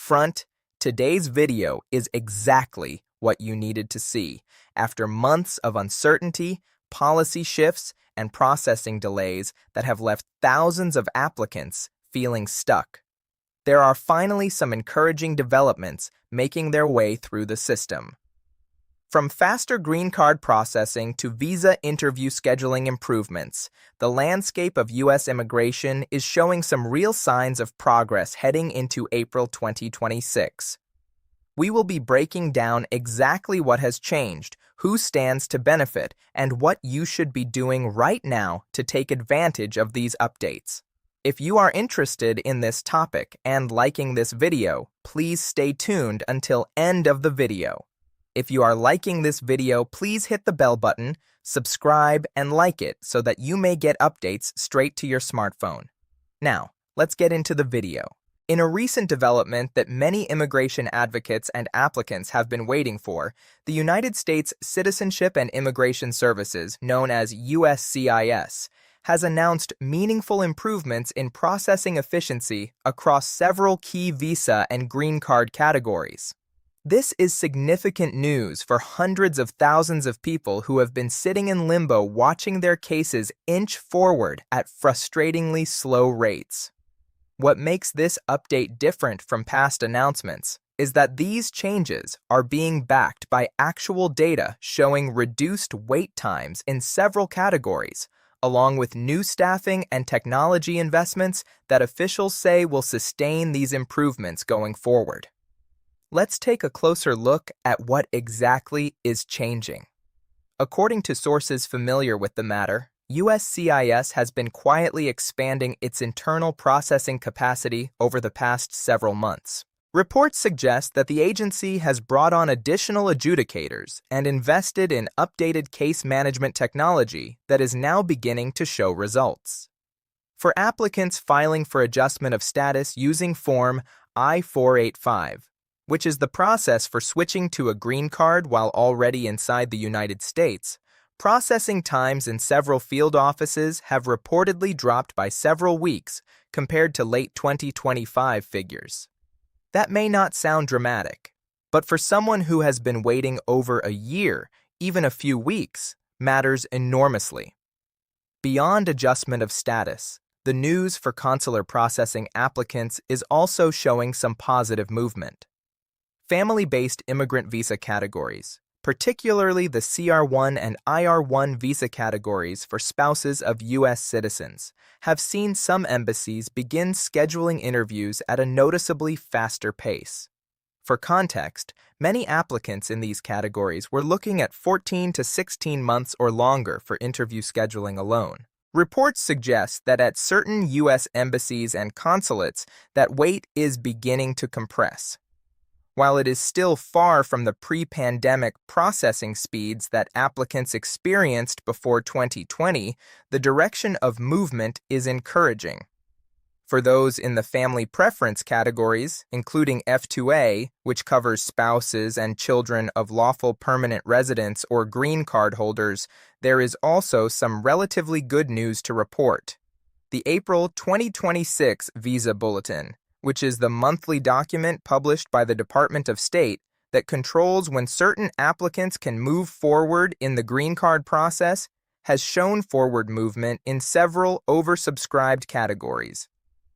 Front, today's video is exactly what you needed to see. After months of uncertainty, policy shifts, and processing delays that have left thousands of applicants feeling stuck, there are finally some encouraging developments making their way through the system. From faster green card processing to visa interview scheduling improvements, the landscape of U.S. immigration is showing some real signs of progress heading into April 2026. We will be breaking down exactly what has changed, who stands to benefit, and what you should be doing right now to take advantage of these updates. If you are interested in this topic and liking this video, please stay tuned until end of the video. If you are liking this video, please hit the bell button, subscribe, and like it so that you may get updates straight to your smartphone. Now, let's get into the video. In a recent development that many immigration advocates and applicants have been waiting for, the United States Citizenship and Immigration Services, known as USCIS, has announced meaningful improvements in processing efficiency across several key visa and green card categories. This is significant news for hundreds of thousands of people who have been sitting in limbo watching their cases inch forward at frustratingly slow rates. What makes this update different from past announcements is that these changes are being backed by actual data showing reduced wait times in several categories, along with new staffing and technology investments that officials say will sustain these improvements going forward. Let's take a closer look at what exactly is changing. According to sources familiar with the matter, USCIS has been quietly expanding its internal processing capacity over the past several months. Reports suggest that the agency has brought on additional adjudicators and invested in updated case management technology that is now beginning to show results. For applicants filing for adjustment of status using Form I-485, which is the process for switching to a green card while already inside the United States, processing times in several field offices have reportedly dropped by several weeks compared to late 2025 figures. That may not sound dramatic, but for someone who has been waiting over a year, even a few weeks, matters enormously. Beyond adjustment of status, the news for consular processing applicants is also showing some positive movement. Family-based immigrant visa categories, particularly the CR1 and IR1 visa categories for spouses of U.S. citizens, have seen some embassies begin scheduling interviews at a noticeably faster pace. For context, many applicants in these categories were looking at 14 to 16 months or longer for interview scheduling alone. Reports suggest that at certain U.S. embassies and consulates, that wait is beginning to compress. While it is still far from the pre-pandemic processing speeds that applicants experienced before 2020, the direction of movement is encouraging. For those in the family preference categories, including F2A, which covers spouses and children of lawful permanent residents or green card holders, there is also some relatively good news to report. The April 2026 Visa Bulletin, which is the monthly document published by the Department of State that controls when certain applicants can move forward in the green card process, has shown forward movement in several oversubscribed categories.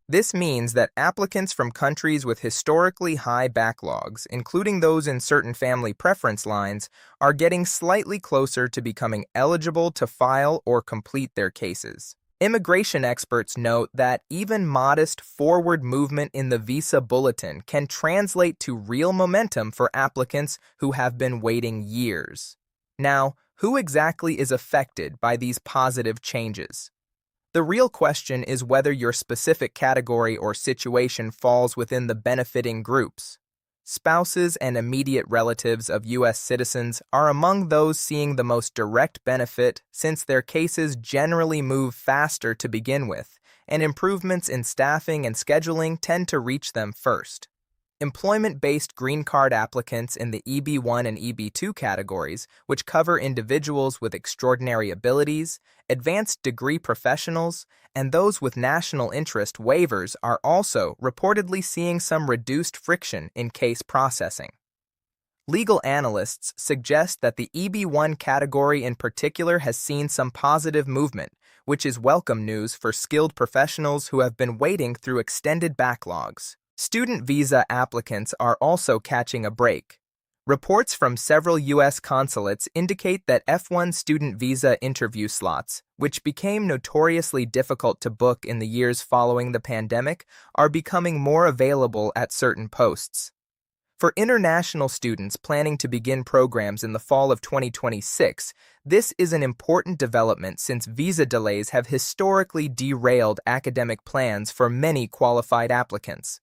This means that applicants from countries with historically high backlogs, including those in certain family preference lines, are getting slightly closer to becoming eligible to file or complete their cases. Immigration experts note that even modest forward movement in the Visa Bulletin can translate to real momentum for applicants who have been waiting years. Now, who exactly is affected by these positive changes? The real question is whether your specific category or situation falls within the benefiting groups. Spouses and immediate relatives of U.S. citizens are among those seeing the most direct benefit since their cases generally move faster to begin with, and improvements in staffing and scheduling tend to reach them first. Employment-based green card applicants in the EB1 and EB2 categories, which cover individuals with extraordinary abilities, advanced degree professionals, and those with national interest waivers, are also reportedly seeing some reduced friction in case processing. Legal analysts suggest that the EB1 category in particular has seen some positive movement, which is welcome news for skilled professionals who have been waiting through extended backlogs. Student visa applicants are also catching a break. Reports from several U.S. consulates indicate that F1 student visa interview slots, which became notoriously difficult to book in the years following the pandemic, are becoming more available at certain posts. For international students planning to begin programs in the fall of 2026, this is an important development since visa delays have historically derailed academic plans for many qualified applicants.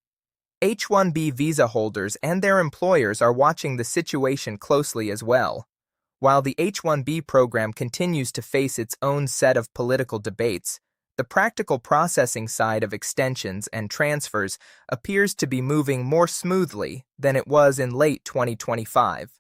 H-1B visa holders and their employers are watching the situation closely as well. While the H-1B program continues to face its own set of political debates, the practical processing side of extensions and transfers appears to be moving more smoothly than it was in late 2025.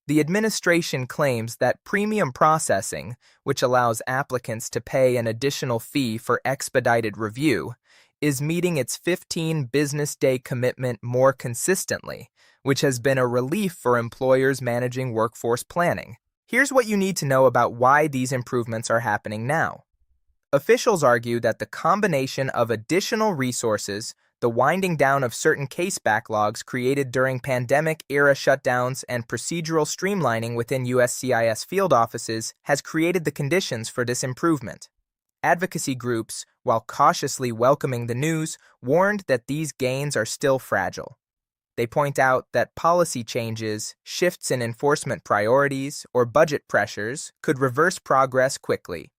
The administration claims that premium processing, which allows applicants to pay an additional fee for expedited review, is meeting its 15-business-day commitment more consistently, which has been a relief for employers managing workforce planning. Here's what you need to know about why these improvements are happening now. Officials argue that the combination of additional resources, the winding down of certain case backlogs created during pandemic-era shutdowns, and procedural streamlining within USCIS field offices has created the conditions for this improvement. Advocacy groups, while cautiously welcoming the news, warned that these gains are still fragile. They point out that policy changes, shifts in enforcement priorities, or budget pressures could reverse progress quickly.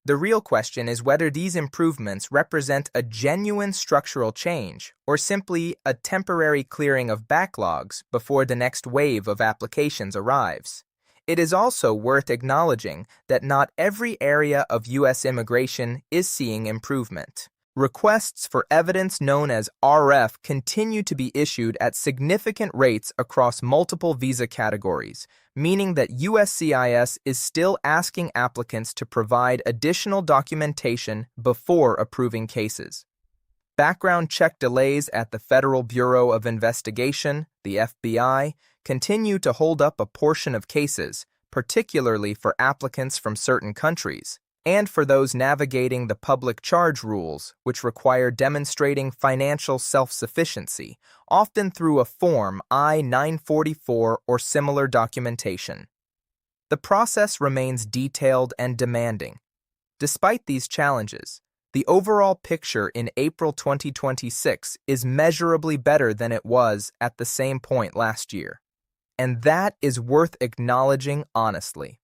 The real question is whether these improvements represent a genuine structural change or simply a temporary clearing of backlogs before the next wave of applications arrives. It is also worth acknowledging that not every area of U.S. immigration is seeing improvement. Requests for evidence known as RF continue to be issued at significant rates across multiple visa categories, meaning that USCIS is still asking applicants to provide additional documentation before approving cases. Background check delays at the Federal Bureau of Investigation, the FBI, continue to hold up a portion of cases, particularly for applicants from certain countries, and for those navigating the public charge rules, which require demonstrating financial self-sufficiency, often through a Form I-944 or similar documentation. The process remains detailed and demanding. Despite these challenges, the overall picture in April 2026 is measurably better than it was at the same point last year. And that is worth acknowledging honestly.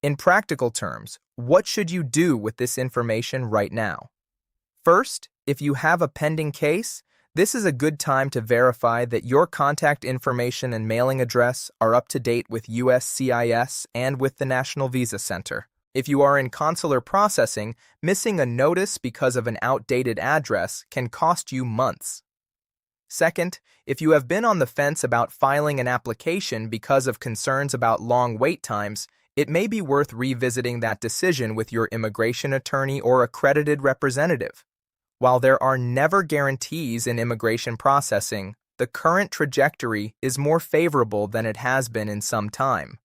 In practical terms, what should you do with this information right now? First, if you have a pending case, this is a good time to verify that your contact information and mailing address are up to date with USCIS and with the National Visa Center. If you are in consular processing, missing a notice because of an outdated address can cost you months. Second, if you have been on the fence about filing an application because of concerns about long wait times, it may be worth revisiting that decision with your immigration attorney or accredited representative. While there are never guarantees in immigration processing, the current trajectory is more favorable than it has been in some time.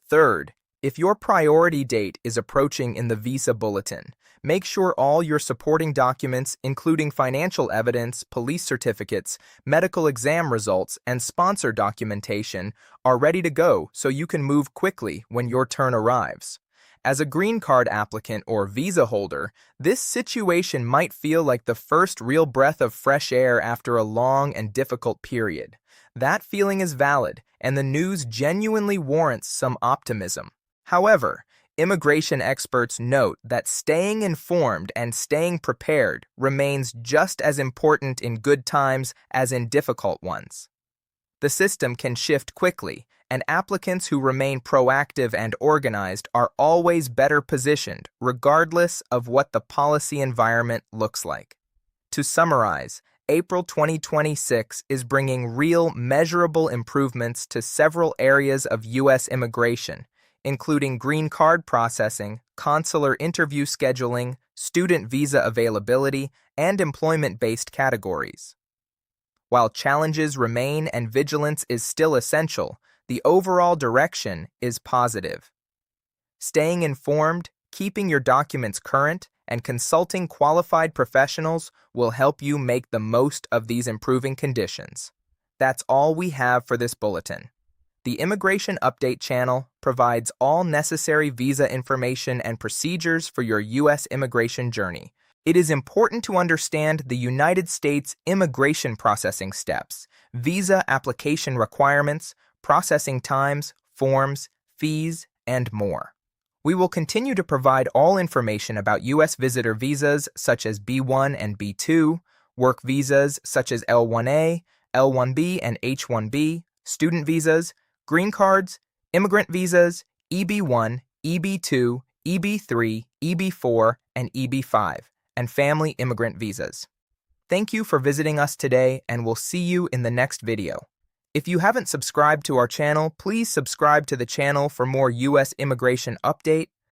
Third, if your priority date is approaching in the visa bulletin, make sure all your supporting documents, including financial evidence, police certificates, medical exam results, and sponsor documentation, are ready to go so you can move quickly when your turn arrives. As a green card applicant or visa holder, this situation might feel like the first real breath of fresh air after a long and difficult period. That feeling is valid, and the news genuinely warrants some optimism. However, immigration experts note that staying informed and staying prepared remains just as important in good times as in difficult ones. The system can shift quickly, and applicants who remain proactive and organized are always better positioned, regardless of what the policy environment looks like. To summarize, April 2026 is bringing real, measurable improvements to several areas of U.S. immigration, including green card processing, consular interview scheduling, student visa availability, and employment-based categories. While challenges remain and vigilance is still essential, the overall direction is positive. Staying informed, keeping your documents current, and consulting qualified professionals will help you make the most of these improving conditions. That's all we have for this bulletin. The Immigration Update channel provides all necessary visa information and procedures for your U.S. immigration journey. It is important to understand the United States immigration processing steps, visa application requirements, processing times, forms, fees, and more. We will continue to provide all information about U.S. visitor visas such as B1 and B2, work visas such as L1A, L1B, and H1B, student visas, green cards, immigrant visas, EB1, EB2, EB3, EB4, and EB5, and family immigrant visas. Thank you for visiting us today, and we'll see you in the next video. If you haven't subscribed to our channel, please subscribe to the channel for more U.S. immigration update